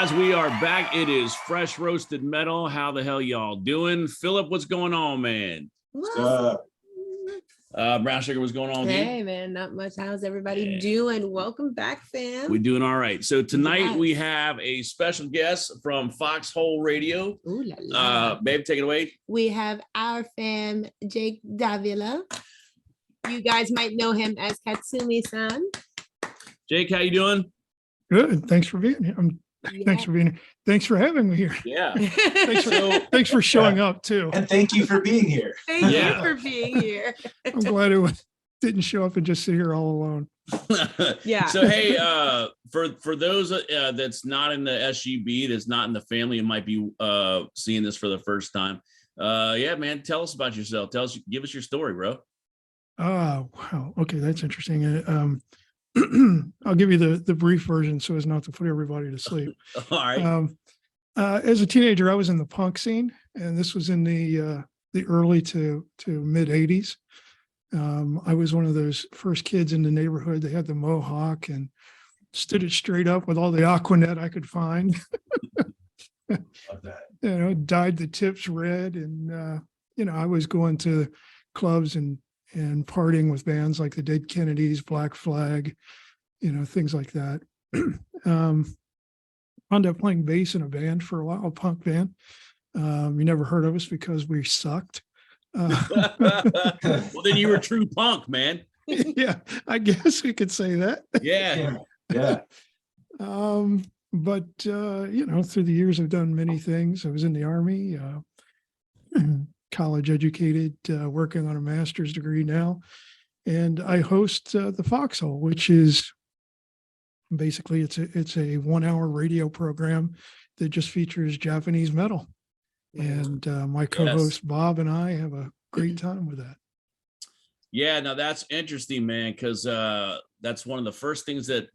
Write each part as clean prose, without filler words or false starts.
guys, we are back. It is Fresh Roasted Metal. How the hell y'all doing? Philip, what's going on, man? What's up? Brown Sugar, what's going on with you? Hey, man, not much. How's everybody doing? Welcome back, fam. We're doing all right. So tonight we have a special guest from Foxhole Radio. Ooh la la. Babe, take it away. We have our fam, Jake Davila. You guys might know him as Katsumi-san. Jake, how you doing? Good. Thanks for being here. Thanks for being here. Thanks for having me here. Yeah. Thanks for showing up too. And thank you for being here. Thank you for being here. I'm glad it didn't show up and just sit here all alone. Yeah. So hey, for those that's not in the SGB, that's not in the family, and might be seeing this for the first time. Yeah, man, tell us about yourself. Give us your story, bro. Wow. Okay, that's interesting. I'll give you the brief version so as not to put everybody to sleep. All right. As a teenager, I was in the punk scene, and this was in the early to mid 80s. I was one of those first kids in the neighborhood. They had the mohawk and stood it straight up with all the Aquanet I could find. Love that. Dyed the tips red, and I was going to clubs and partying with bands like the Dead Kennedys, Black Flag, things like that. Wound up playing bass in a band for a while, a punk band. You never heard of us because we sucked. Well, then you were true punk, man. Yeah, I guess we could say that. Yeah. But through the years, I've done many things. I was in the Army, college educated, working on a master's degree now. And I host the Foxhole, which is basically it's a 1 hour radio program that just features Japanese metal. And my co-host Bob and I have a great time with that. Yeah, now that's interesting, man, because that's one of the first things that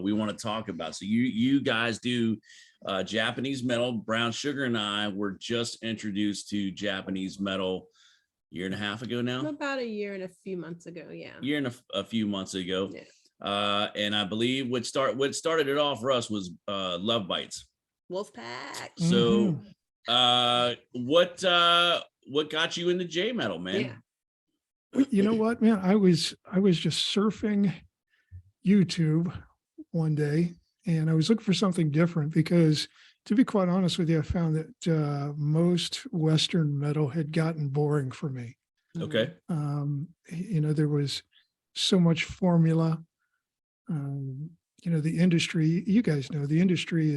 we want to talk about. So you guys do Japanese metal. Brown Sugar and I were just introduced to Japanese metal a year and a half ago now. About a year and a few months ago, yeah. Year and a few months ago. Yeah. And I believe what started it off for us was Love Bites. Wolfpack. So what got you into J metal, man? Yeah. You know what, man? I was just surfing YouTube one day, and I was looking for something different because, to be quite honest with you, I found that most Western metal had gotten boring for me. Okay. There was so much formula. The industry, you guys know, the industry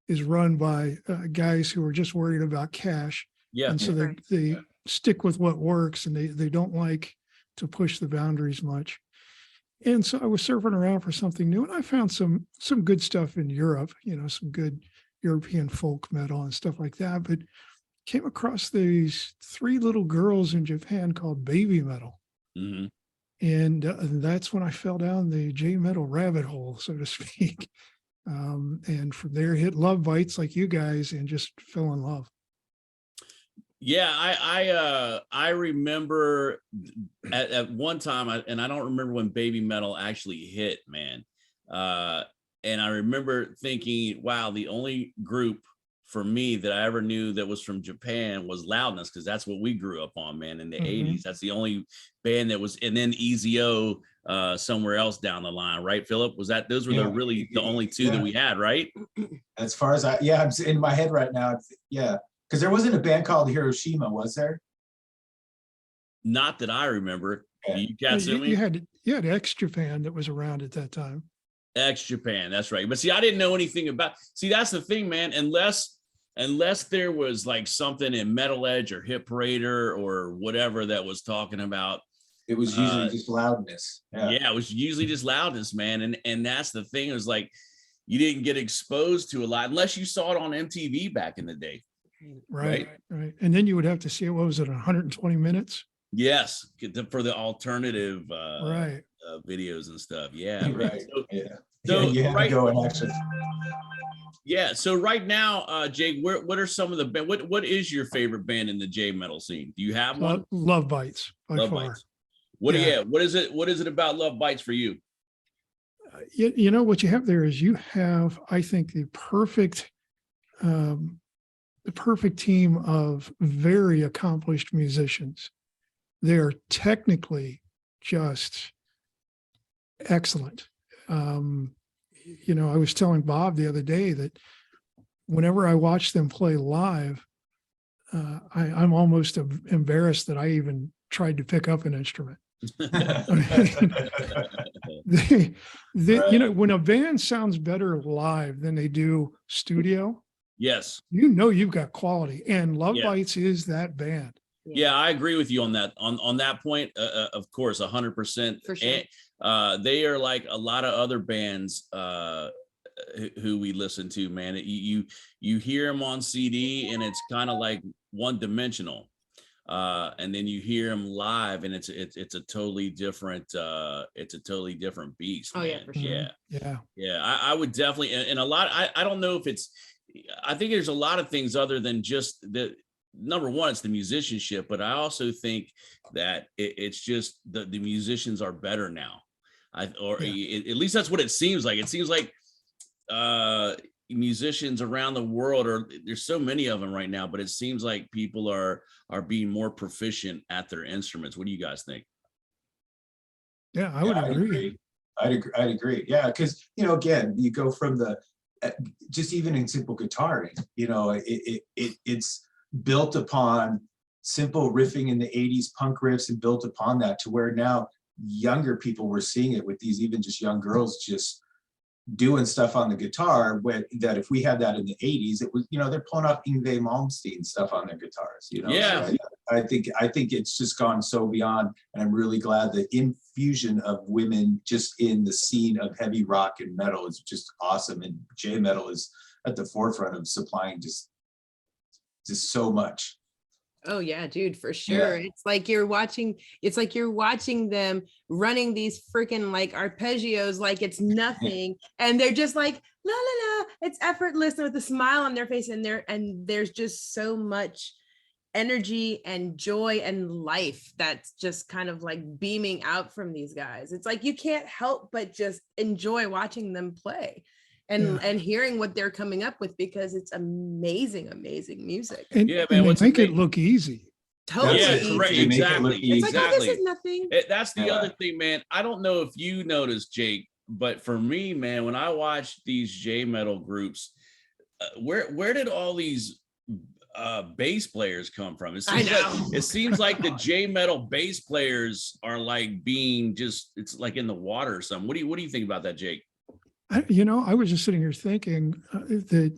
is run by guys who are just worried about cash. Yeah. And so they stick with what works, and they don't like to push the boundaries much. And so I was surfing around for something new, and I found some good stuff in Europe, some good European folk metal and stuff like that, but came across these 3 little girls in Japan called baby metal. Mm-hmm. And that's when I fell down the J metal rabbit hole, so to speak. And from there hit Love Bites like you guys and just fell in love. Yeah, I remember at one time, and I don't remember when baby metal actually hit, man. And I remember thinking, wow, the only group for me that I ever knew that was from Japan was Loudness, because that's what we grew up on, man, in the 80s. That's the only band that was, and then EZO somewhere else down the line, right, Philip? Those were the only two that we had, right? As far as I'm in my head right now. Yeah. Because there wasn't a band called Hiroshima, was there? Not that I remember. You had X Japan that was around at that time. X Japan, that's right. But see, I didn't know anything about. See, that's the thing, man. Unless there was like something in Metal Edge or Hit Parader or whatever that was talking about. It was usually just Loudness. Yeah, it was usually just Loudness, man. And that's the thing. It was like you didn't get exposed to a lot unless you saw it on MTV back in the day. Right. And then you would have to see, what was it, 120 minutes? Yes, for the alternative videos and stuff. Yeah. Right. So you have to go and actually. Yeah. So right now, Jake, what are some of the what is your favorite band in the J metal scene? Do you have one? Love Bites by Love far. Bites. What is it about Love Bites for you? You know, what you have there is you have, I think, the perfect team of very accomplished musicians. They're technically just excellent. You know, I was telling Bob the other day that whenever I watch them play live, I'm almost embarrassed that I even tried to pick up an instrument. They, Right. you know, when a band sounds better live than they do studio, Yes. you know you've got quality, and Love Yeah. Bites is that band. Yeah, I agree with you on that. On that point, of course, 100%. For sure. And, they are like a lot of other bands who we listen to, man. You hear them on CD and it's kind of like one dimensional. And then you hear them live and it's a totally different beast. Oh, yeah, man. for sure. Yeah. I would definitely, and a lot, I don't know if I think there's a lot of things other than just the number one, it's the musicianship, but I also think that it's just the musicians are better now. At least that's what it seems like. It seems like musicians around the world there's so many of them right now, but it seems like people are being more proficient at their instruments. What do you guys think? Yeah, I would agree. I'd agree. Yeah, because, you know, again, you go from the just even in simple guitaring, you know, it's built upon simple riffing in the 80s punk riffs and built upon that to where now younger people were seeing it with these, even just young girls just doing stuff on the guitar that if we had that in the 80s, it was, you know, they're pulling off Yngwie Malmsteen stuff on their guitars, you know. Yeah. So I think it's just gone so beyond, and I'm really glad the infusion of women just in the scene of heavy rock and metal is just awesome, and J metal is at the forefront of supplying just so much. Oh yeah, dude, for sure. Yeah. It's like you're watching them running these freaking like arpeggios like it's nothing. And they're just like, la la la, it's effortless with a smile on their face. And there's just so much energy and joy and life that's just kind of like beaming out from these guys. It's like you can't help but just enjoy watching them play. And hearing what they're coming up with, because it's amazing music. And, Yeah, and man, they make it look easy. Totally. Yeah, easy. right, They make it look exactly. easy. It's like, oh, this is nothing. That's the other thing, man. I don't know if you noticed, Jake, but for me, man, when I watch these J metal groups, where did all these bass players come from? It seems like the J metal bass players are like being it's like in the water or something. What do you think about that, Jake? You know, I was just sitting here thinking that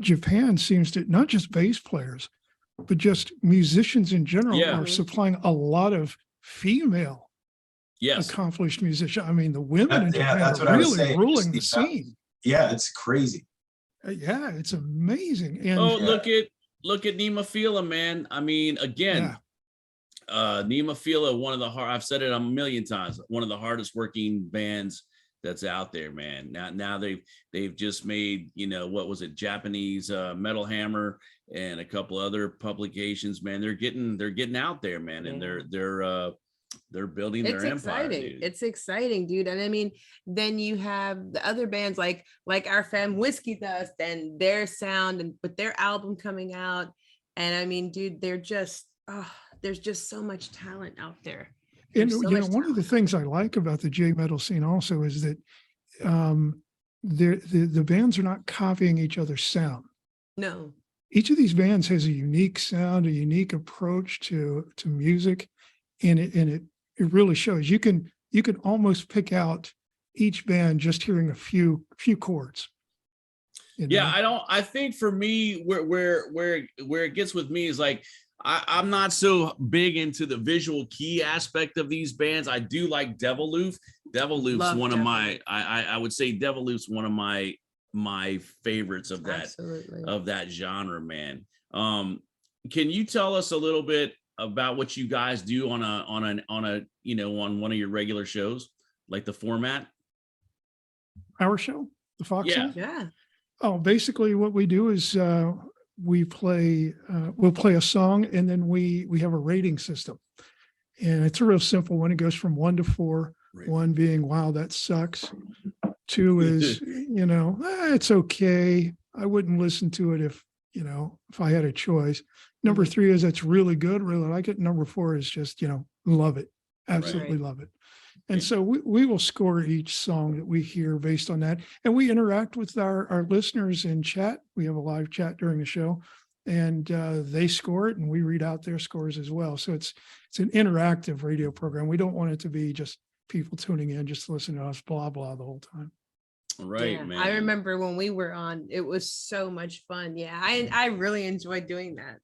Japan seems to, not just bass players, but just musicians in general are supplying a lot of female accomplished musicians. I mean, the women in Japan are really ruling the scene. Yeah, it's crazy. Yeah, it's amazing. And look at Nima Fila, man. I mean, again, Nima Fila, I've said it a million times, one of the hardest working bands that's out there, man. Now they've just made, you know, what was it, Japanese Metal Hammer and a couple other publications, man. They're getting out there, man, and they're building their empire. Dude. It's exciting, dude. And I mean, then you have the other bands like our fam Whiskey Dust and their sound with their album coming out. And I mean, dude, they're just there's just so much talent out there. And you know, one of the things I like about the J metal scene also is that the bands are not copying each other's sound. No. Each of these bands has a unique sound, a unique approach to music, and it really shows. You can almost pick out each band just hearing a few chords. You know? Yeah, I think for me, where it gets with me is like, I'm not so big into the visual key aspect of these bands. I do like Deviloof. Deviloof's one of my, I would say Deviloof's one of my favorites of that genre, man. Can you tell us a little bit about what you guys do on a you know, on one of your regular shows, like the format? Our show, the Foxhole? Yeah. Oh, basically what we do is we'll play a song, and then we have a rating system, and it's a real simple one. It goes from 1 to 4, 1 being, wow, that sucks. Two is, it's okay. I wouldn't listen to it if I had a choice. Number three is it's really good, really like it. Number four is just, love it. Absolutely Right. love it. And so we will score each song that we hear based on that. And we interact with our listeners in chat. We have a live chat during the show, and they score it and we read out their scores as well. So it's an interactive radio program. We don't want it to be just people tuning in, just listening to us, blah, blah, the whole time. Right, Yeah, man. I remember when we were on, it was so much fun. Yeah, I really enjoyed doing that.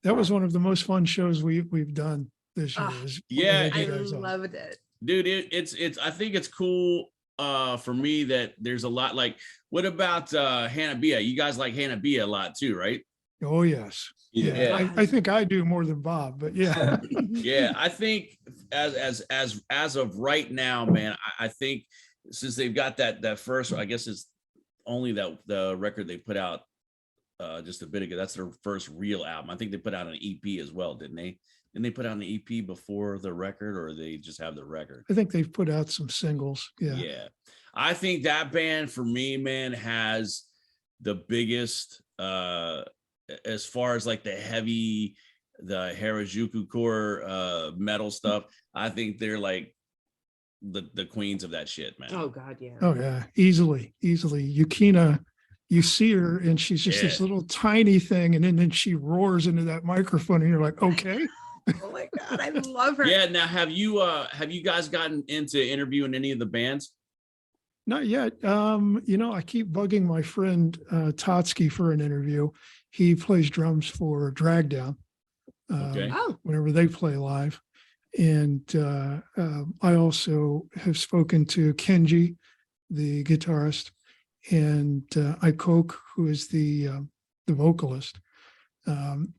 That was one of the most fun shows we've done this year. Oh, is when we yeah, had you I guys on. loved it. Dude, it's I think it's cool for me that there's a lot. Like, what about Hannah Bia? You guys like Hannah Bia a lot too, right? Oh yes. Yeah. I think I do more than Bob, but yeah. Yeah, I think as of right now, man, I think since they've got that first, I guess it's only the record they put out just a bit ago. That's their first real album. I think they put out an EP as well, didn't they? Didn't they put out an EP before the record, or they just have the record? I think they've put out some singles. Yeah. Yeah. I think that band for me, man, has the biggest as far as like the Harajuku core metal stuff. I think they're like the queens of that shit, man. Oh God, yeah. Oh yeah. Easily. Yukina, you see her and she's just this little tiny thing, and then she roars into that microphone and you're like, okay. Oh my God, I love her. Yeah. Now, have you guys gotten into interviewing any of the bands? Not yet. I keep bugging my friend Totsky for an interview. He plays drums for Dragdown. Okay. Oh, Whenever they play live. And I also have spoken to Kenji, the guitarist, and Ikoke, who is the vocalist.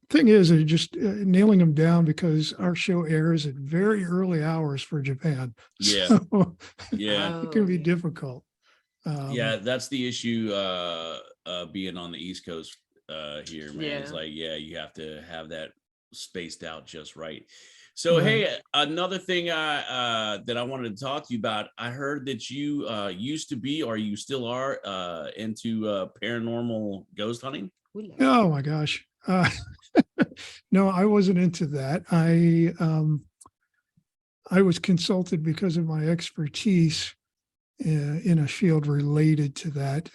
Thing is, just nailing them down, because our show airs at very early hours for Japan. Yeah. So Yeah. it can be difficult. Yeah, that's the issue being on the East Coast here, man. Yeah. It's like, you have to have that spaced out just right. So hey, another thing that I wanted to talk to you about, I heard that you used to be, or you still are, into paranormal ghost hunting. Oh my gosh. No, I wasn't into that. I was consulted because of my expertise in a field related to that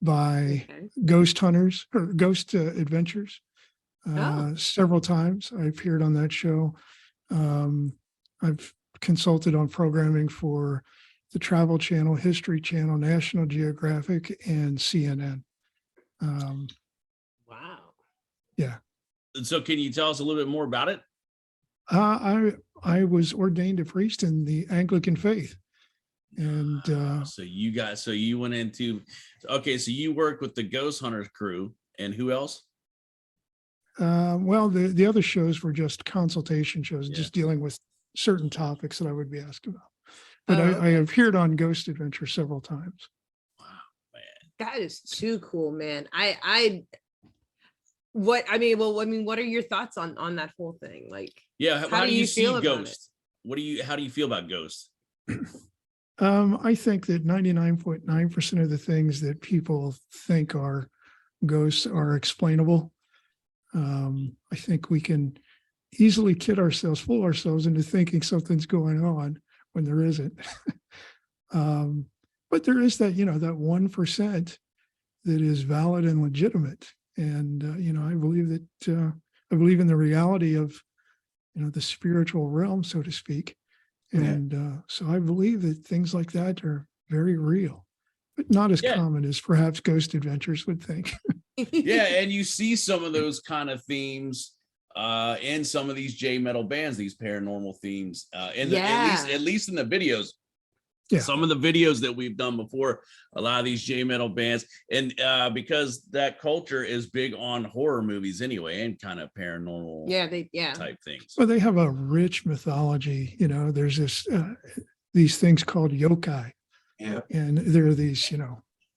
by ghost hunters or ghost adventures. Several times I appeared on that show. I've consulted on programming for the Travel Channel, History Channel, National Geographic, and CNN. Wow. Yeah. So can you tell us a little bit more about it? I was ordained a priest in the Anglican faith. And so you went into, so you worked with the Ghost Hunters crew, and who else? Well, the other shows were just consultation shows, just dealing with certain topics that I would be asked about. But I appeared on Ghost Adventure several times. Wow, man. That is too cool, man. What are your thoughts on that whole thing? Like, how do you see feel about Ghost? How do you feel about Ghost? I think that 99.9% of the things that people think are ghosts are explainable. I think we can easily fool ourselves into thinking something's going on when there isn't. But there is that, that 1% that is valid and legitimate. And, I believe that, I believe in the reality of, the spiritual realm, so to speak. And so I believe that things like that are very real, but not as common as perhaps Ghost Adventures would think. Yeah, and you see some of those kind of themes in some of these J metal bands, these paranormal themes, at least in the videos. Yeah. Some of the videos that we've done before, a lot of these J metal bands, and because that culture is big on horror movies anyway, and kind of paranormal type things. Well, they have a rich mythology. There's these things called yokai. Yeah. And there are these,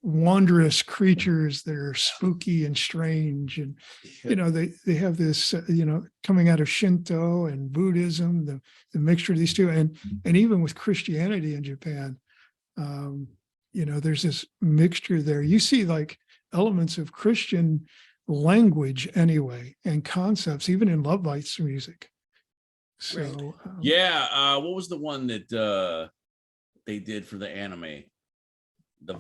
wondrous creatures that are spooky and strange. And, they have this, coming out of Shinto and Buddhism, the mixture of these two, and even with Christianity in Japan, there's this mixture there. You see like elements of Christian language anyway, and concepts, even in Love Bites music. So yeah, what was the one that they did for the anime? The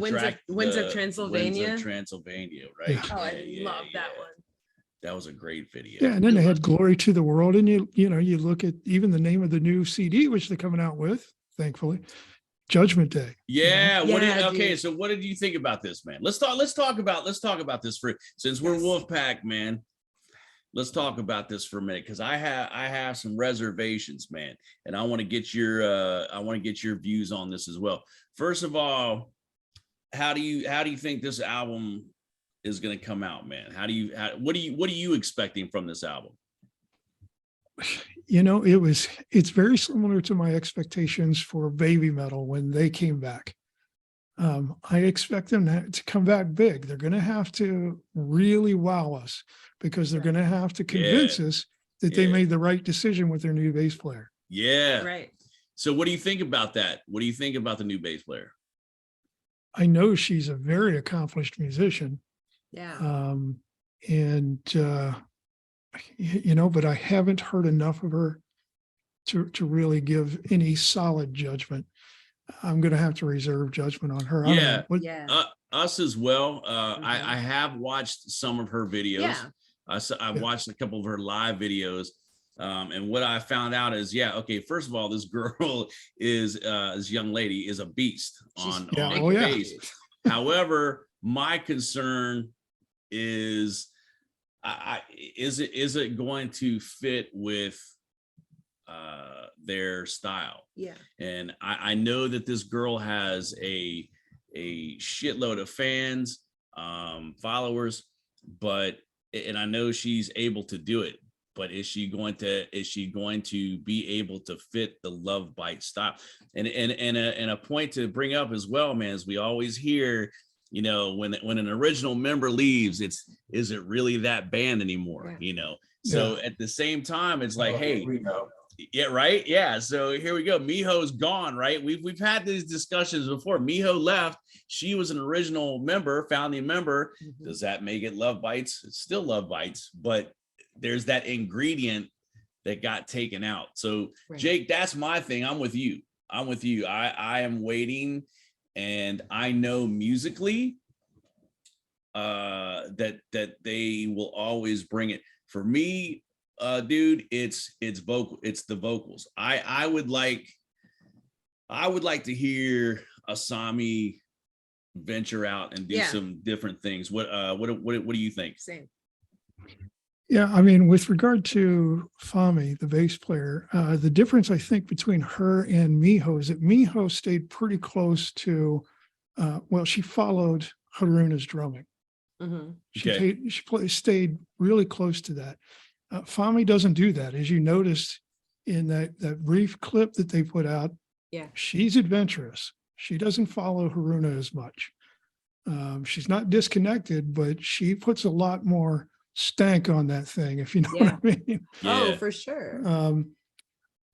Winds of Transylvania. Winds of Transylvania, right? Yeah. Oh, I love that one. That was a great video. Yeah, and then they had Glory to the World, and you look at even the name of the new CD which they're coming out with, thankfully, Judgment Day. Yeah. Yeah, So what did you think about this, man? Let's talk about this since we're Wolfpack, man. Let's talk about this for a minute, because I have some reservations, man, and I want to get your views on this as well. First of all, how do you think this album is going to come out, man? What are you expecting from this album? It's very similar to my expectations for Baby Metal when they came back. I expect them to come back big. They're going to have to really wow us, because they're going to have to convince us that they made the right decision with their new bass player. Yeah. Right. So what do you think about that? What do you think about the new bass player? I know she's a very accomplished musician. Yeah. But I haven't heard enough of her to really give any solid judgment. I'm going to have to reserve judgment on her. Us as well. I have watched some of her videos. Yeah. I've watched a couple of her live videos. And what I found out is, first of all, this girl this young lady is a beast on bass. However, my concern is, is it going to fit with their style? Yeah. And I know that this girl has a shitload of fans, followers, and I know she's able to do it, but is she going to be able to fit the Love Bite style? And a point to bring up as well, man, is we always hear, when an original member leaves, is it really that band anymore? So at the same time, it's like, hey, we know. Yeah, right. Yeah. So here we go. Miho's gone, right? We've had these discussions before. Miho left. She was an original member, founding member. Mm-hmm. Does that make it Love Bites? It's still Love Bites, but there's that ingredient that got taken out. So Jake, that's my thing. I'm with you. I am waiting, and I know musically that they will always bring it. For me, dude, it's the vocals. I would like to hear Asami venture out and do some different things. What do you think? Same. Yeah, I mean, with regard to Fami, the bass player, the difference I think between her and Miho is that Miho stayed pretty close to, she followed Haruna's drumming. Mm-hmm. She stayed really close to that. Fami doesn't do that, as you noticed in that brief clip that they put out. Yeah, she's adventurous. She doesn't follow Haruna as much. She's not disconnected, but she puts a lot more stank on that thing, if you know what I mean. Oh, for sure.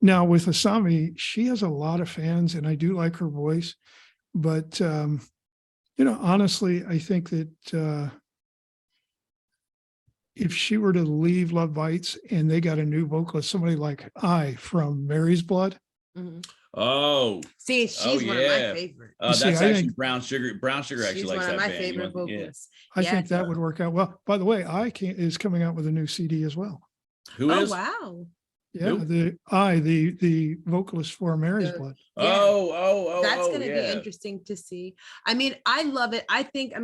Now with Asami, she has a lot of fans, and I do like her voice, but honestly, I think that if she were to leave Love Bites and they got a new vocalist, somebody like from Mary's Blood. Mm-hmm. Oh, see, she's one of my favorites. That's actually Brown Sugar. Brown Sugar actually likes that. She's one of my favorite vocalists. I think that would work out well. By the way, is coming out with a new CD as well. Who is? Oh, wow. Yeah, the vocalist for Mary's Blood. Yeah. Oh, that's going to be interesting to see. I mean, I love it. I think,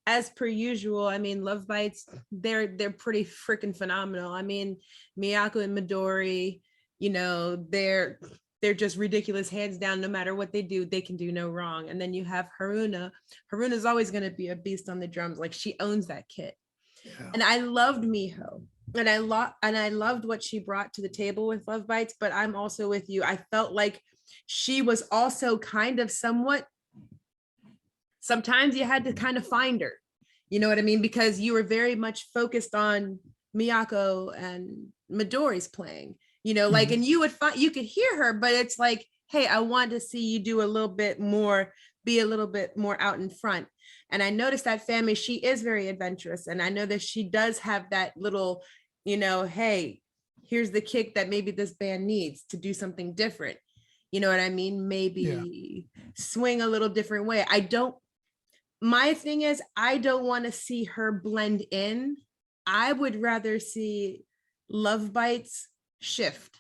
as per usual, Love Bites, they're pretty freaking phenomenal. Miyako and Midori, they're just ridiculous, hands down. No matter what they do, they can do no wrong. And then you have Haruna. Haruna's always going to be a beast on the drums. Like, she owns that kit. Yeah. And I loved Miho. And I loved what she brought to the table with Love Bites, but I'm also with you. I felt like she was also kind of sometimes you had to kind of find her, you know what I mean? Because you were very much focused on Miyako and Midori's playing, and you could hear her, but it's like, hey, I want to see you do a little bit more be a little bit more out in front. And I noticed that Family, she is very adventurous. And I know that she does have that little, you know, hey, here's the kick that maybe this band needs to do something different. You know what I mean? Maybe swing a little different way. My thing is, I don't want to see her blend in. I would rather see Love Bites shift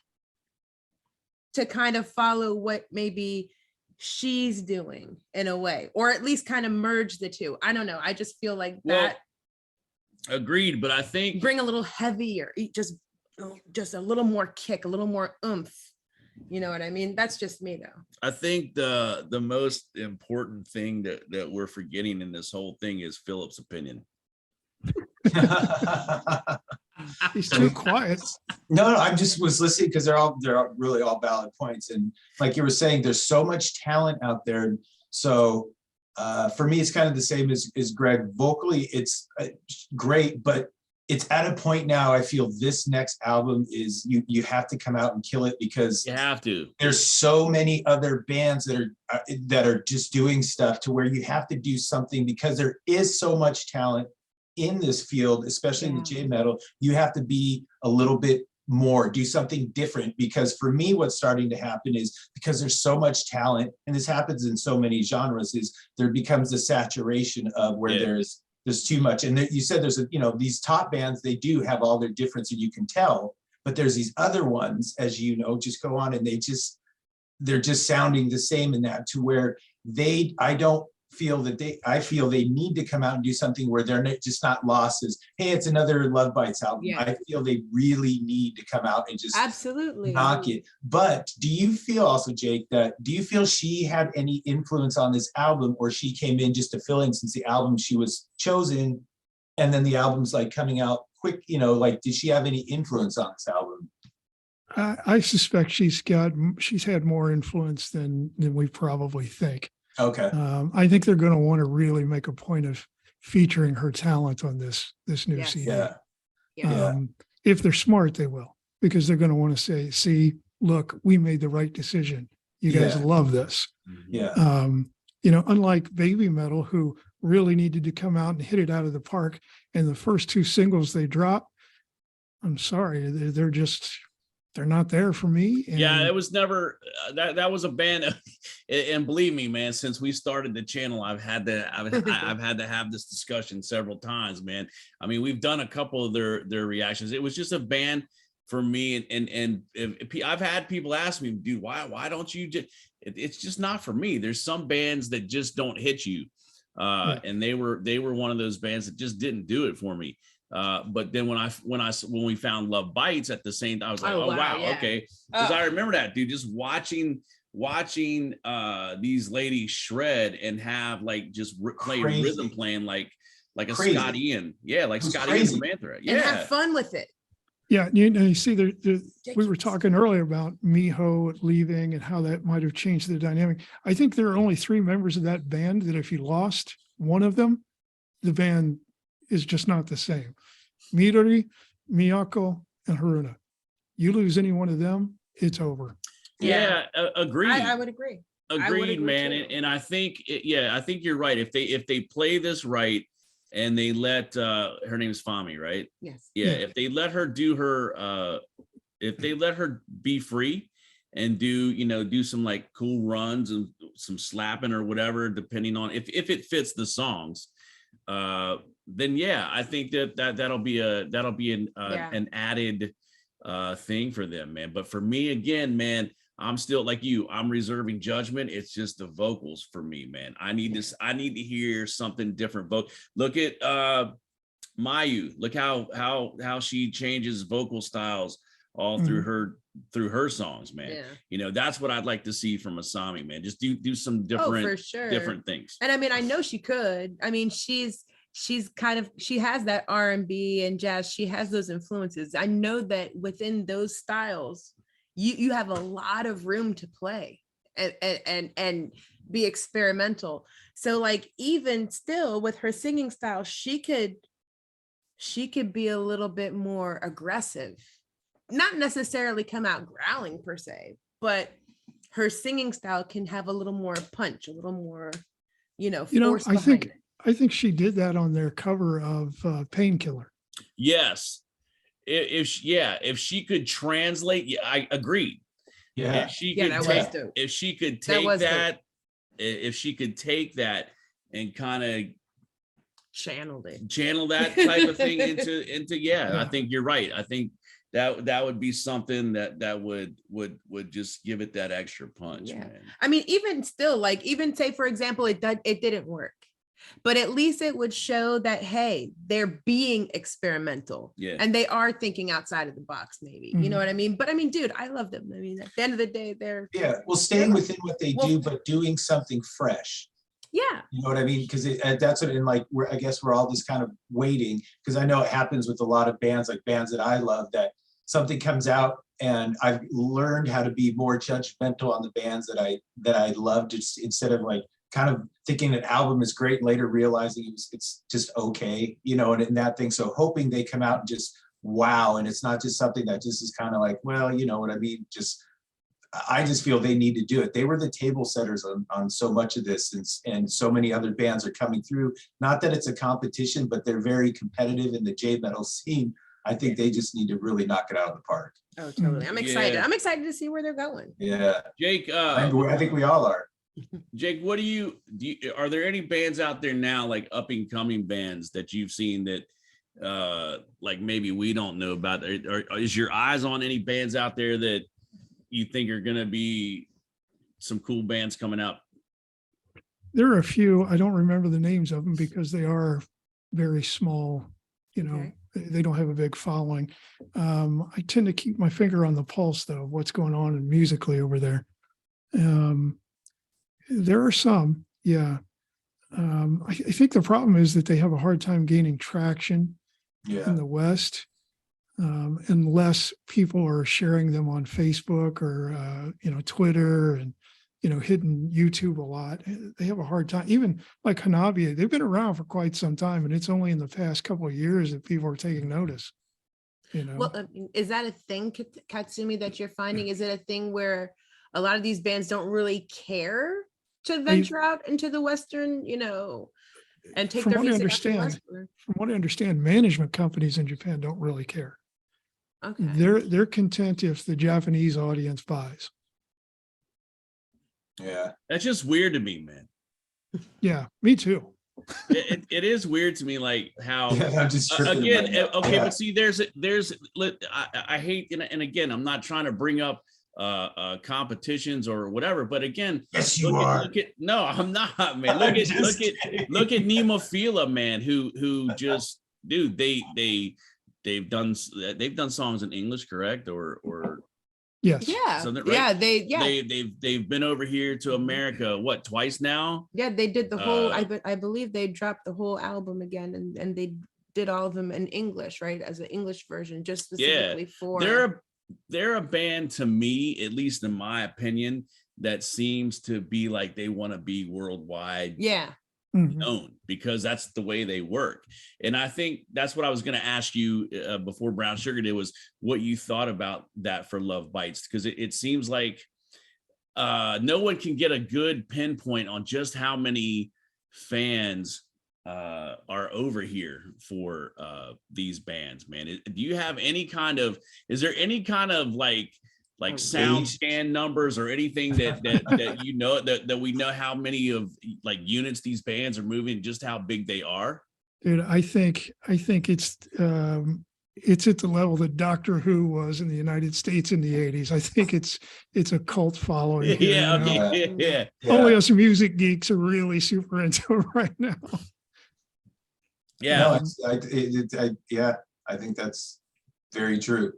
to kind of follow what maybe she's doing in a way, or at least kind of merge the two. I don't know. I just feel like that. Agreed, but I think bring a little heavier, just a little more kick, a little more oomph. You know what I mean? That's just me though. I think the most important thing that we're forgetting in this whole thing is Philip's opinion. He's too quiet. No, I just was listening because they're really all valid points. And like you were saying, there's so much talent out there. So for me, it's kind of the same as Greg. Vocally, it's great, but it's at a point now, I feel this next album is you have to come out and kill it, because you have to. There's so many other bands that are just doing stuff to where you have to do something, because there is so much talent in this field, especially in the J metal. You have to be a little bit more, do something different, because for me, what's starting to happen is, because there's so much talent, and this happens in so many genres, is there becomes a saturation of where there's too much. And you said there's these top bands, they do have all their difference and you can tell, but there's these other ones, as you know, just go on and they're just sounding the same in that, to where I feel they need to come out and do something where they're just not lost as, hey, it's another Love Bites album. Yeah. I feel they really need to come out and just absolutely knock it. But do you feel also, Jake, do you feel she had any influence on this album, or she came in just to fill in, since the album she was chosen and then the album's like coming out quick, like, did she have any influence on this album? I suspect she's had more influence than we probably think. Okay. I think they're going to want to really make a point of featuring her talent on this new CD. Yeah. If they're smart, they will, because they're going to want to say, see, look, we made the right decision. You guys love this. Yeah. Unlike Baby Metal, who really needed to come out and hit it out of the park, and the first two singles they dropped, I'm sorry, they're not there for me. And it was never that was a band, and believe me, man, since we started the channel, I've had to have this discussion several times, man. I mean, we've done a couple of their reactions. It was just a band for me, and I've had people ask me, dude, why don't you just? It's just not for me. There's some bands that just don't hit you, and they were one of those bands that just didn't do it for me. But then when we found Love Bites at the same time, I was like, wow, okay. Because I remember that, dude, just watching these ladies shred and have like just play rhythm playing like a Scott Ian. Yeah, like Scott Ian from Anthrax. Yeah. And have fun with it. Yeah, you see, we were talking earlier about Miho leaving and how that might have changed the dynamic. I think there are only 3 members of that band that if you lost one of them, the band is just not the same. Midori, Miyako, and Haruna. You lose any one of them, it's over. Yeah, agreed. I would agree. Agreed, man. And I think, I think you're right. If they play this right, and they let her name is Fami, right? Yes. Yeah. If they let her do her, if they let her be free and do some like cool runs and some slapping or whatever, depending on if it fits the songs, then I think that'll be an added thing for them, man. But for me, again, man, I'm still like you. I'm reserving judgment. It's just the vocals for me, man. I need to hear something different. Look at Mayu. Look how she changes vocal styles all through her songs, man. That's what I'd like to see from Asami, man. Just do some different for sure. different things. And I mean, I know she could. I mean, she has that R&B and jazz. She has those influences. I know that within those styles, you have a lot of room to play and be experimental. So like, even still with her singing style, she could be a little bit more aggressive, not necessarily come out growling per se, but her singing style can have a little more punch, a little more force behind it. I think she did that on their cover of Painkiller. Yes. If she could translate, yeah, I agree. Yeah. If she Yeah, could that was take, dope. if she could That take was dope. that, if she could take that and kind of Channeled it. channel that type of thing into Yeah. I think you're right. I think that would be something that would just give it that extra punch. Yeah. Man. I mean, even still, like, even say, for example, it didn't work, but at least it would show that, hey, they're being experimental, Yeah. and they are thinking outside of the box, maybe. You know what I mean? But I mean, dude, I love them. I mean, at the end of the day, they're Well, staying within what they Well- do, but doing something fresh. yeah. You know what I mean? Because that's what, and like, I guess we're all just kind of waiting, because I know it happens with a lot of bands, like bands that I love, that something comes out and I've learned how to be more judgmental on the bands that I love, just instead of like kind of thinking an album is great and later realizing it's just okay, and that thing. So hoping they come out and just wow, and it's not just something that just is kind of like, well, you know what I mean? I just feel they need to do it. They were the table setters on so much of this, and so many other bands are coming through. Not that it's a competition, but they're very competitive in the J metal scene. I think they just need to really knock it out of the park. Oh, totally. I'm excited. Yeah. I'm excited to see where they're going. Yeah, Jake, I think we all are. Jake, what do you are there any bands out there now, like up and coming bands that you've seen that like maybe we don't know about? Or is your eyes on any bands out there that you think are going to be some cool bands coming out? There are a few, I don't remember the names of them because they are very small, Okay. they don't have a big following. I tend to keep my finger on the pulse though, of what's going on musically over there. There are some, yeah. I think the problem is that they have a hard time gaining traction in the West. Unless people are sharing them on Facebook or Twitter and hitting YouTube a lot, they have a hard time. Even like Hanabi, they've been around for quite some time, and it's only in the past couple of years that people are taking notice. Well, is that a thing, Katsumi, that you're finding? Is it a thing where a lot of these bands don't really care to venture out into the Western, and take their music out to the West? From what I understand, management companies in Japan don't really care. Okay. They're content if the Japanese audience buys. Yeah. That's just weird to me, man. Yeah, me too. It is weird to me, like how I'm just tripping again. right now. Okay, Yeah. but see, I hate, and again, I'm not trying to bring up competitions or whatever, but again, Yes, you are. No, I'm not, man. Look at Nemophila, man, who just, dude, they've done songs in English, correct? Or Yes. Yeah. something, Yeah. right? They've been over here to America, what, twice now? Yeah, they did the whole, I believe they dropped the whole album again, and they did all of them in English, right? As an English version, just specifically for. They're a band, to me, at least in my opinion, that seems to be like they want to be worldwide. Yeah. Known, because that's the way they work. And I think that's what I was going to ask you before Brown Sugar did, was what you thought about that for Love Bites, because it seems like no one can get a good pinpoint on just how many fans are over here for these bands, man. Do you have any kind of, is there any kind of like sound scan numbers or anything that that we know how many of like units these bands are moving, just how big they are? Dude, I think it's at the level that Doctor Who was in the United States in the 80s. I think it's a cult following. Yeah. Only us music geeks are really super into it right now. Yeah. No, I think that's very true.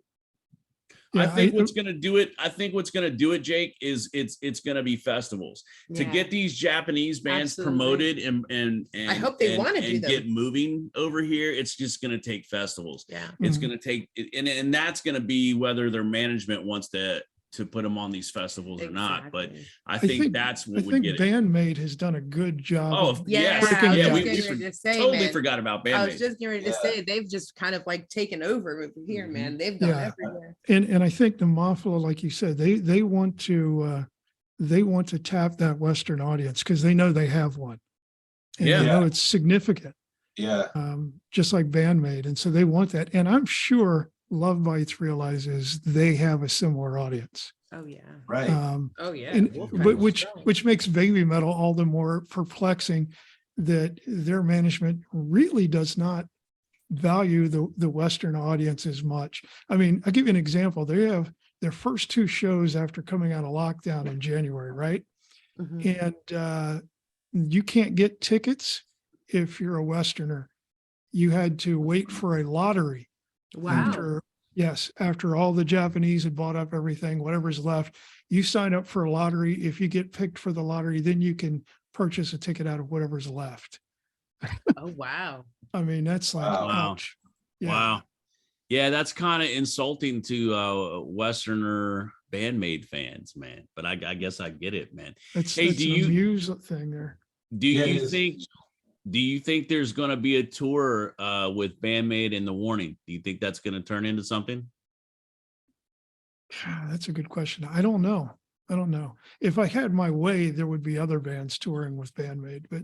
Yeah, I think what's going to do it, Jake, is it's going to be festivals to get these Japanese bands promoted and I hope they want to do them. Get moving over here. It's just going to take festivals. Yeah, it's going to take, and that's going to be whether their management wants to put them on these festivals or not. But I think that's what would get it. Bandmade has done a good job. Oh, yes. We totally forgot about Bandmade. I was just getting ready to say, they've just kind of like taken over over here, man. They've gone everywhere. And I think the Mafia, like you said, they want to tap that Western audience because they know they have one. And Yeah. I know it's significant, Yeah. just like Bandmade. And so they want that. And I'm sure Love Bites realizes they have a similar audience. Oh yeah. Right. Oh yeah. And, Wolfpack but was strong. which makes baby metal all the more perplexing that their management really does not value the Western audience as much. I mean, I'll give you an example. They have their first 2 shows after coming out of lockdown in January, right? Mhm. And you can't get tickets if you're a Westerner. You had to wait for a lottery. Wow. After all the Japanese had bought up everything, whatever's left, you sign up for a lottery. If you get picked for the lottery, then you can purchase a ticket out of whatever's left. Oh wow. I mean, that's like, Wow. ouch. Yeah. Wow. Yeah, that's kind of insulting to Westerner Bandmade fans, man. But I guess I get it, man. That's Hey, an Muse thing there. Do Yeah, you it is. think there's going to be a tour with Bandmade and The Warning? Do you think that's going to turn into something? That's a good question. I don't know. If I had my way, there would be other bands touring with Bandmade, but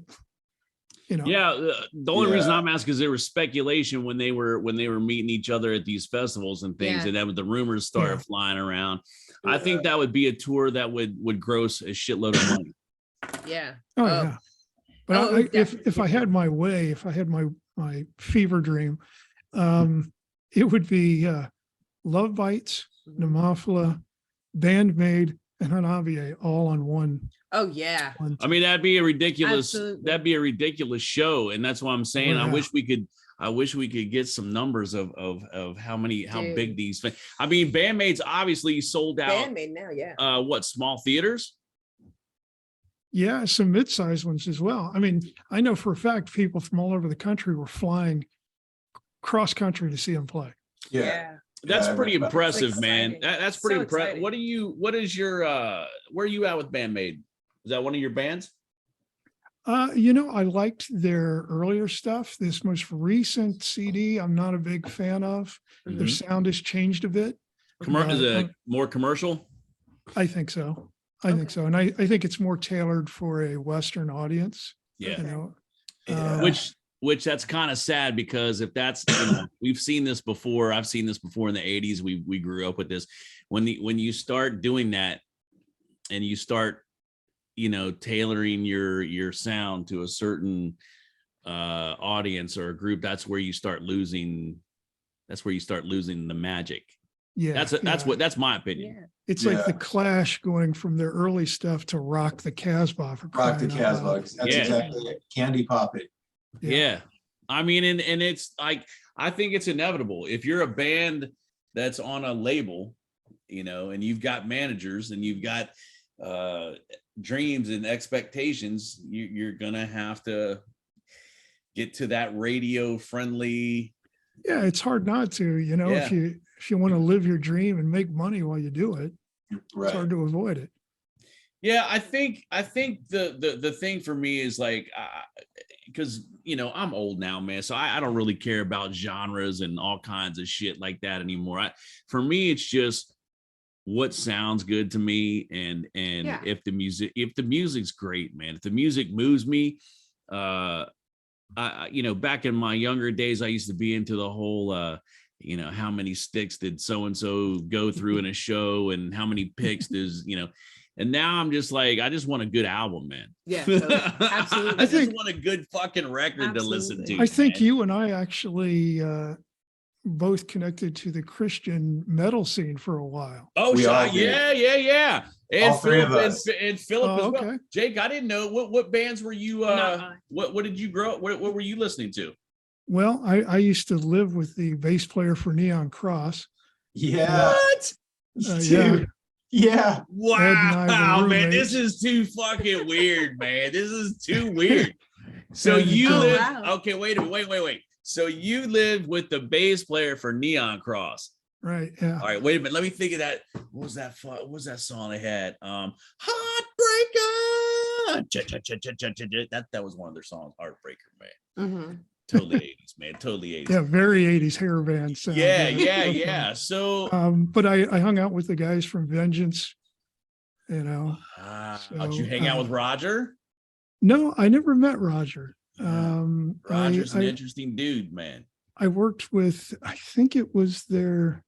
Yeah, the only reason Yeah. I'm asking is there was speculation when they were meeting each other at these festivals and things, Yeah. and then the rumors started Yeah. flying around. I think that would be a tour that would gross a shitload of money. Yeah. oh Oh. yeah. But Oh, if I had my way, if I had my fever dream, it would be Love Bites, Mhm. Nemophila, Bandmade, and Hanavier all on one. Oh yeah. I mean, that'd be a ridiculous Absolutely. show, and that's why I'm saying Oh, I yeah. wish we could get some numbers of how Dude. big these. I mean, Bandmade's obviously sold out. Bandmade now, yeah. What, small theaters? Yeah, some mid-sized ones as well. I mean, I know for a fact people from all over the country were flying cross country to see them play. Yeah. That's Yeah, pretty that's impressive, man. exciting. That's So pretty impressive. exciting. What is your where are you at with Bandmade? Is that one of your bands? I liked their earlier stuff. This most recent CD, I'm not a big fan of. Their Mhm. sound has changed a bit. Is but, it more commercial? I think so. I think so. And I think it's more tailored for a Western audience. Yeah. You know, Yeah. Which that's kind of sad, because if that's we've seen this before. I've seen this before in the 80s. We grew up with this. When you start doing that and you start tailoring your sound to a certain audience or a group, that's where you start losing the magic. yeah. That's my opinion. Yeah. It's like the Yeah. Clash going from their early stuff to Rock the Casbah. for Rock the crying out loud. Casbah. That's Yeah. exactly it. Candy Pop It. Yeah. I mean, and it's like, I think it's inevitable. If you're a band that's on a label, and you've got managers and you've got dreams and expectations, you're gonna have to get to that radio friendly. Yeah, it's hard not to, Yeah. if you want to live your dream and make money while you do it, it's Right. hard to avoid it. Yeah, I think the thing for me is like, because I'm old now, man, so I don't really care about genres and all kinds of shit like that anymore. For me, it's just what sounds good to me, and Yeah. if the music's great, man, if the music moves me, back in my younger days, I used to be into the whole how many sticks did so and so go through in a show, and how many picks does and now I'm just like, I just want a good album, man. Yeah, totally. Absolutely. I just want a good fucking record to listen to. Absolutely. I think man. you and I actually both connected to the Christian metal scene for a while. Oh, We all yeah, did. yeah. And All three of Philip us. and Philip Oh, as well. okay. Jake, I didn't know what bands were you No. what did you grow up? What were you listening to? Well, I used to live with the bass player for Neon Cross. Yeah. What? Yeah. Dude. Yeah. Ed and I Wow, were man, roommates. this is too fucking weird, man. This is too weird. So And, you Oh, live wow. okay, wait a minute, wait. So you live with the bass player for Neon Cross. Right. Yeah. All right, wait a minute. Let me think of that. What was that song they had? Heartbreaker. That was one of their songs, Heartbreaker, man. Mhm. Totally 80s, man. Totally 80s. Yeah. Very 80s hair band sound. Yeah. So But I hung out with the guys from Vengeance, did you hang out with Roger? No, I never met Roger. Roger's an interesting dude, man. I worked with, I think it was their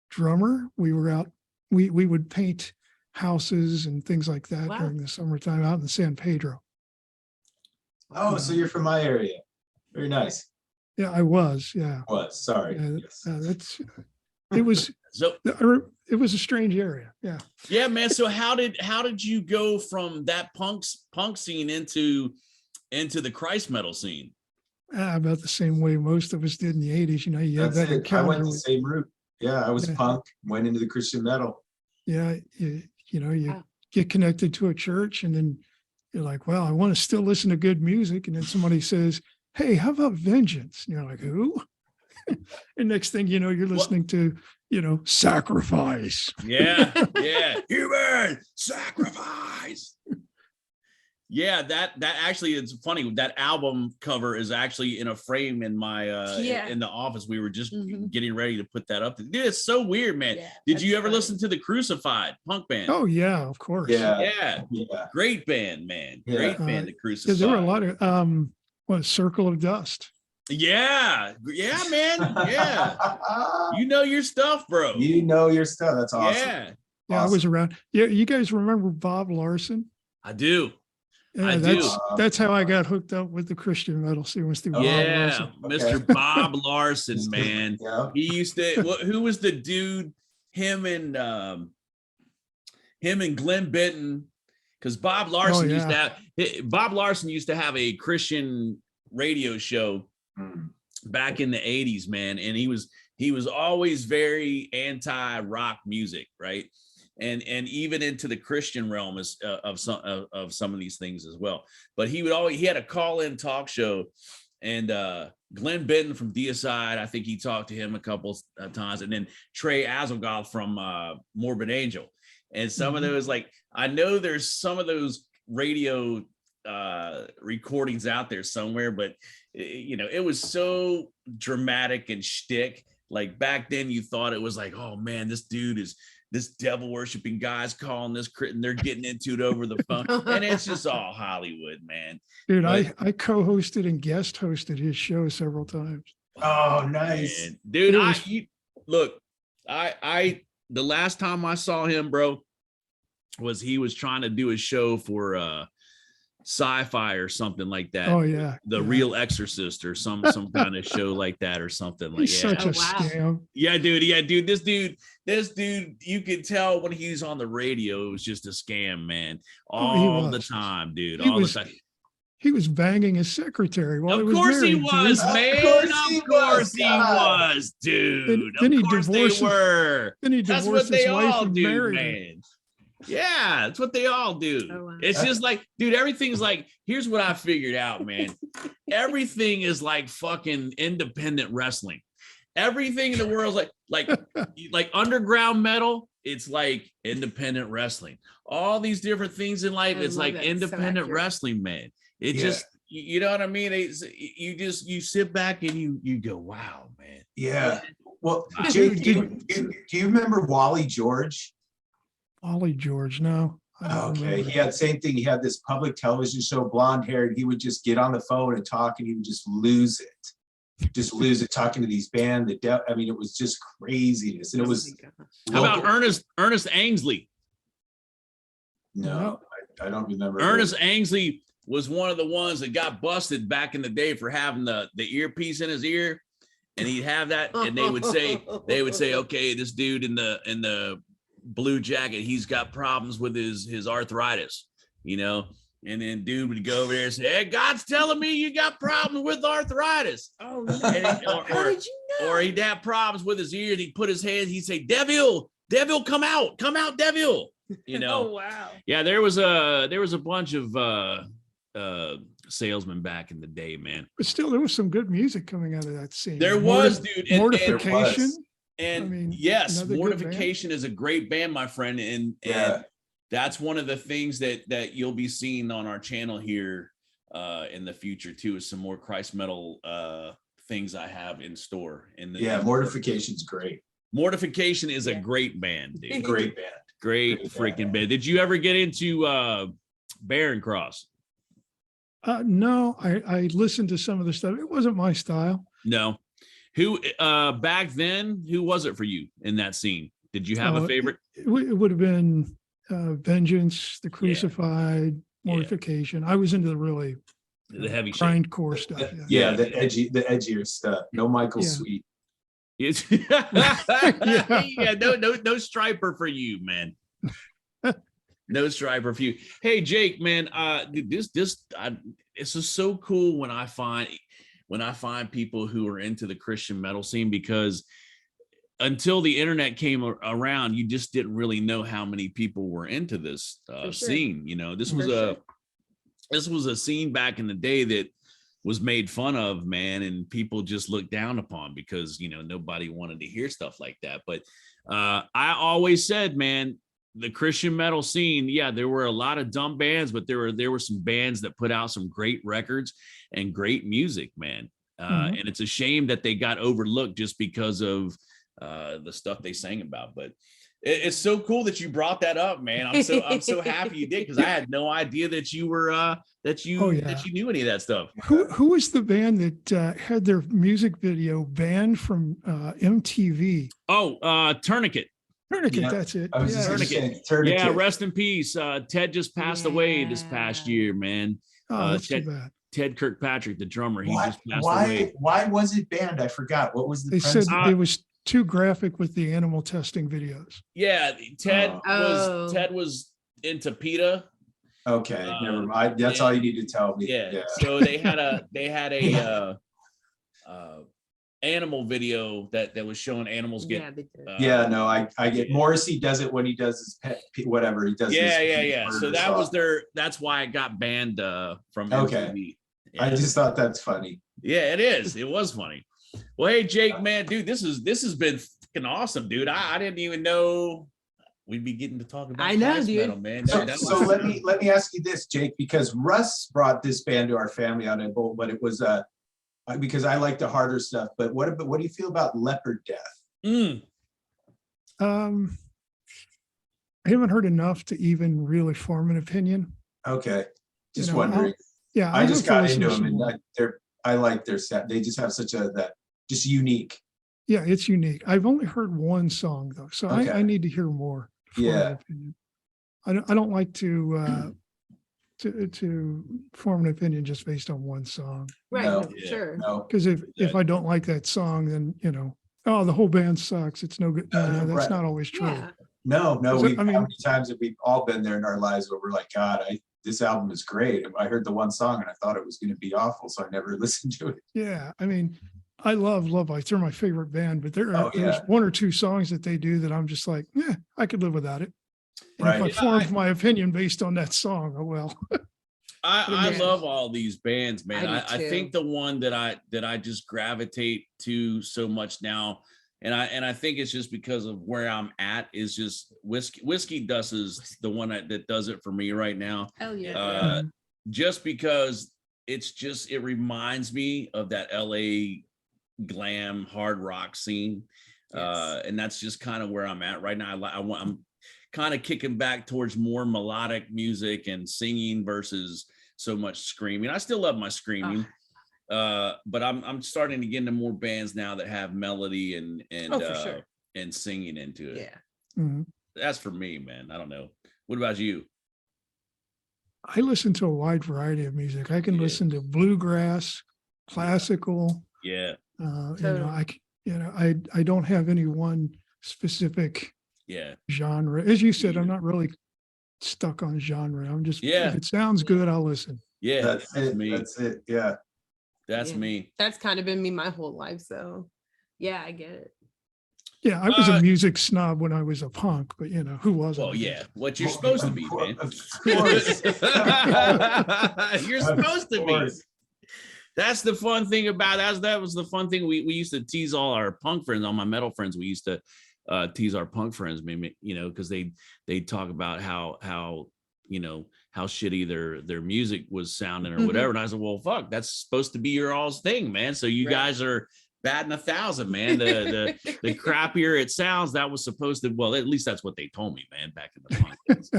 drummer. We were out, we would paint houses and things like that Wow. during the summertime out in San Pedro. Oh, so you're from my area. Very nice. Yeah, I was. Yeah. Sorry. Yes. It was So it was a strange area. Yeah. yeah, man. So how did you go from that punk scene into the Christ metal scene? About the same way most of us did in the 80s. You know, you had That's that it. I encounter went the with, same route. Yeah, I was punk, went into the Christian metal. yeah, you Wow. get connected to a church and then you're like, well, I want to still listen to good music. And then somebody says, hey, how about Vengeance? And you're like, who? And next thing you know, you're listening to, Sacrifice. Yeah, yeah. Human sacrifice. Yeah, that actually, it's funny. That album cover is actually in a frame in my in the office. We were just getting ready to put that up. Dude, it's so weird, man. Yeah, Did you ever funny. listen to the Crucified punk band? Oh yeah, of course. Yeah. Great band, man. Great band, the Crucified. Yeah, there were a lot of Circle of Dust. Yeah, man. Yeah. You know your stuff, bro. You know your stuff. That's awesome. Yeah. Yeah, I was around. Yeah, you guys remember Bob Larson? I do. Yeah, that's how I got hooked up with the Christian metal scene. Was through Bob Larson. Mr. Bob Larson, man. Yeah. He used to. Who was the dude? Him and Glenn Benton. Because Bob Larson used to have a Christian radio show back in the 80s, man, and he was always very anti-rock music, right? And even into the Christian realm of some of these things as well. But he had a call-in talk show, and Glenn Benton from Deicide, I think he talked to him a couple of times, and then Trey Azelgoth from Morbid Angel. And some of those, like, I know there's some of those radio recordings out there somewhere, but it was so dramatic and shtick. Like back then you thought it was like, oh man, this devil worshiping guy's calling this crit and they're getting into it over the phone. And it's just all Hollywood, man. Dude, I co-hosted and guest hosted his show several times. Oh, nice. Man. Dude, the last time I saw him, bro, was he was trying to do a show for Sci-Fi or something like that. Oh yeah, the Real Exorcist or some kind of show like that or something like. He's such a scam. Yeah, dude. This dude, you could tell when he's on the radio, it was just a scam, man. All the time, dude. All the time. He was banging his secretary while he was married. Of course he was, man. Of course he was, dude. Then of course they were. Then he divorced his wife and do, married man. Yeah, that's what they all do. Oh, wow. It's just like, dude, everything's like, here's what I figured out, man. Everything is like fucking independent wrestling. Everything in the world is like underground metal. It's like independent wrestling. All these different things in life, it's like independent wrestling, man. It just, you know what I mean? You sit back and you go, wow, man. Yeah. Well, Jake, do you remember Wally George? Wally George, no. Okay, he had the same thing. He had this public television show, blonde haired. He would just get on the phone and talk, and he would just lose it, talking to these bands. I mean, it was just craziness, and it was. How about Ernest Angsley? No, I don't remember. Ernest Angsley was one of the ones that got busted back in the day for having the earpiece in his ear, and he'd have that, and they would say, okay, this dude in the blue jacket, he's got problems with his arthritis, and then dude would go over there and say, hey, God's telling me you got problems with arthritis. Oh no. How did you know? Or he'd have problems with his ear, and he'd put his hand, he'd say, Devil, come out, Devil. Oh wow. Yeah, there was a bunch of salesmen back in the day, man. But still, there was some good music coming out of that scene. There was, dude. Mortification. And I mean, yes, Mortification is a great band, my friend, and that's one of the things that you'll be seeing on our channel here in the future too, is some more Christ metal things I have in store. Mortification's great. Mortification is a great band, dude. Great band. Great freaking band. Did you ever get into Barren Cross? No, I listened to some of the stuff. It wasn't my style. No. Who back then, who was it for you in that scene? Did you have a favorite? It would have been Vengeance, The Crucified, Mortification. I was into the really The heavy shit. grindcore stuff. The edgier stuff. No Michael Sweet. It's no striper for you, man. No striper for you. Hey, Jake, man, dude, this is so cool when I find people who are into the Christian metal scene, because until the internet came around, you just didn't really know how many people were into this scene. You know, this was a scene back in the day that was made fun of, man, and people just looked down upon because, you know, nobody wanted to hear stuff like that. But I always said, man, the Christian metal scene, yeah, there were a lot of dumb bands, but there were some bands that put out some great records and great music, man. And it's a shame that they got overlooked just because of the stuff they sang about. But it's so cool that you brought that up, man. I'm so happy you did, because I had no idea that you were that you knew any of that stuff. Who was the band that had their music video banned from MTV? Oh, Tourniquet. Tourniquet, that's it. Tourniquet. Yeah, rest in peace. Ted just passed away this past year, man. Oh, that's too bad. Ted Kirkpatrick, the drummer, he just passed away. Why was it banned? I forgot. What was the premise? They said it was too graphic with the animal testing videos. Yeah, Ted was into PETA. Okay, never mind. That's all you need to tell me. Yeah. So they had a animal video that was showing animals get. I get Morrissey does it when he does his pet, whatever he does. Yeah. So that's why it got banned from MTV. Okay. Yeah. I just thought that's funny. Yeah, it is. It was funny. Well, hey, Jake, man, dude, this has been fucking awesome, dude. I didn't even know we'd be getting to talk about metal, man. So let me ask you this, Jake, because Russ brought this band to our family on it, but it was because I like the harder stuff. But what do you feel about Leopard Death? I haven't heard enough to even really form an opinion. Okay, just wondering. I just got into them, and I like their set. They just have such just unique. Yeah, it's unique. I've only heard one song though, so I need to hear more. Yeah, I don't like to form an opinion just based on one song. Right, sure. Because if I don't like that song, then the whole band sucks. It's no good. That's not always true. Yeah. No. How many times have we all been there in our lives where we're like, God, this album is great. I heard the one song and I thought it was going to be awful, so I never listened to it. Yeah, I mean, I love Love Bites. They're my favorite band, but there's one or two songs that they do that I'm just like, I could live without it. And if I formed my opinion based on that song, oh well. I love all these bands, man. I think the one that I just gravitate to so much now, and I think it's just because of where I'm at, is just Whiskey Dust is the one that does it for me right now. Hell yeah. Just because it reminds me of that LA glam hard rock scene. And that's just kind of where I'm at right now. I'm kind of kicking back towards more melodic music and singing versus so much screaming. I still love my screaming. But I'm starting to get into more bands now that have melody and singing into it. Yeah. Mm-hmm. That's for me, man. I don't know. What about you? I listen to a wide variety of music. I can listen to bluegrass, classical. Yeah. I don't have any one specific genre. As you said, I'm not really stuck on genre. I'm just if it sounds good, I'll listen. Yeah, that's me. That's it. Yeah. That's me. That's kind of been me my whole life. So yeah, I get it. Yeah, I was a music snob when I was a punk, but who wasn't? Well, yeah, what you're supposed to be, man. You're supposed to be. That's the fun thing about that was the fun thing. We used to tease all our punk friends, all my metal friends. We used to tease our punk friends, maybe, because they talk about how shitty their music was sounding or whatever. And I said, well, fuck, that's supposed to be your all's thing, man. So you guys are batting 1,000, man. The crappier it sounds, that was supposed to. Well, at least that's what they told me, man, back in the punk days,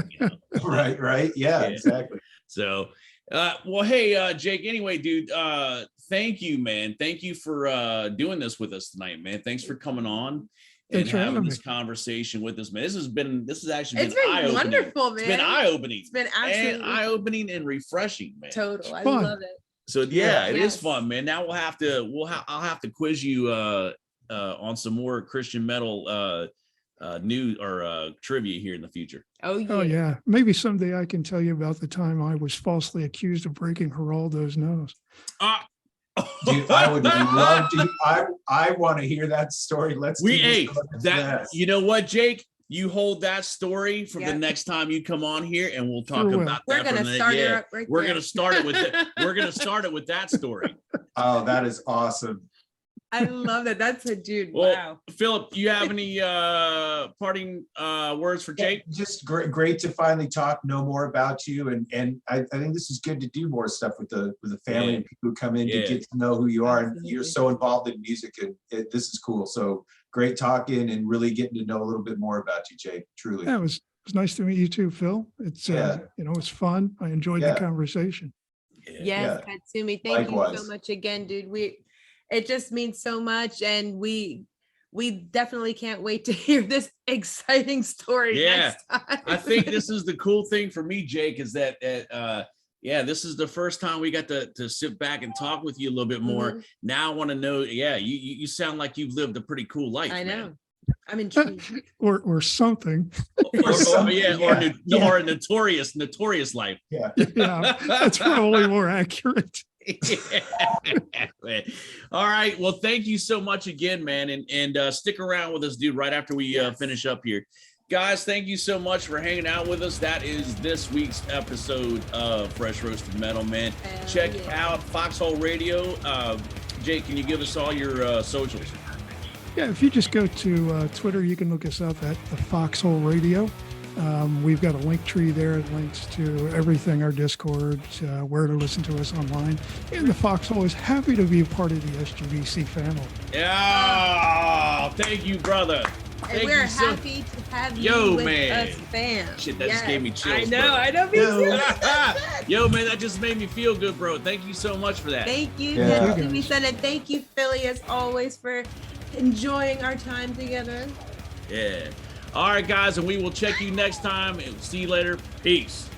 Right. Yeah, exactly. So Well, hey, Jake, anyway, dude, thank you, man. Thank you for doing this with us tonight, man. Thanks for coming on and Thanks for having having this me. conversation with us, man. This has actually It's been been eye-opening. wonderful, man. It's been eye-opening. It's been and absolutely eye-opening and refreshing, man. total. I fun. love it. So yeah, it is Yes. fun, man. Now I'll have to quiz you on some more Christian metal news or trivia here in the future. Oh yeah. Oh yeah, maybe someday I can tell you about the time I was falsely accused of breaking Geraldo's nose. Dude, I would love to. I want to hear that story. Let's do Hey, this. that you know what, Jake? You hold that story for Yeah. the next time you come on here, and we'll talk Sure will. about We're that. gonna start it up right We're there. gonna start it with we're gonna start it with that story. Oh, that is awesome. I love that. That's a dude. Well, Wow. Philip, you have any parting words for Jake? Just great to finally talk, know more about you, and I think this is good to do more stuff with the family Yeah. and people who come in Yeah. to get to know who you are, and Absolutely. you're so involved in music, and this is cool. So great talking and really getting to know a little bit more about you, Jake. Truly. Yeah, it was nice to meet you too, Phil. It's Yeah. it's fun. I enjoyed Yeah. the conversation. Yes, Katsumi, thank you Likewise. so much again, dude. It just means so much, and we definitely can't wait to hear this exciting story Yeah. next time. I think this is the cool thing for me, Jake, is that this is the first time we got to sit back and talk with you a little bit more. Mhm. Now I want to know, you sound like you've lived a pretty cool life. I know. man. I'm intrigued. Or something. Or a notorious life. Yeah. Yeah, that's probably more accurate. All right. Well, thank you so much again, man. And stick around with us, dude, right after we Yes. finish up here. Guys, thank you so much for hanging out with us. That is this week's episode of Fresh Roasted Metal, man. Hell Check yeah. out Foxhole Radio. Jake, can you give us all your socials? Yeah, if you just go to Twitter, you can look us up at the Foxhole Radio. We've got a link tree there. It links to everything, our Discord, where to listen to us online. And the Foxhole is happy to be a part of the SGBC family. Yeah. Thank you, brother. And Thank we're you so- happy to have Yo, you with man. us, fam. Shit, that just gave me chills, I know, bro. I know. Me Yo. too. Yo, man, that just made me feel good, bro. Thank you so much for that. Thank you, Yeah. Katsumi-san, and thank you, Philly, as always, for enjoying our time together. Yeah. All right, guys, and we will check you next time. And see you later. Peace.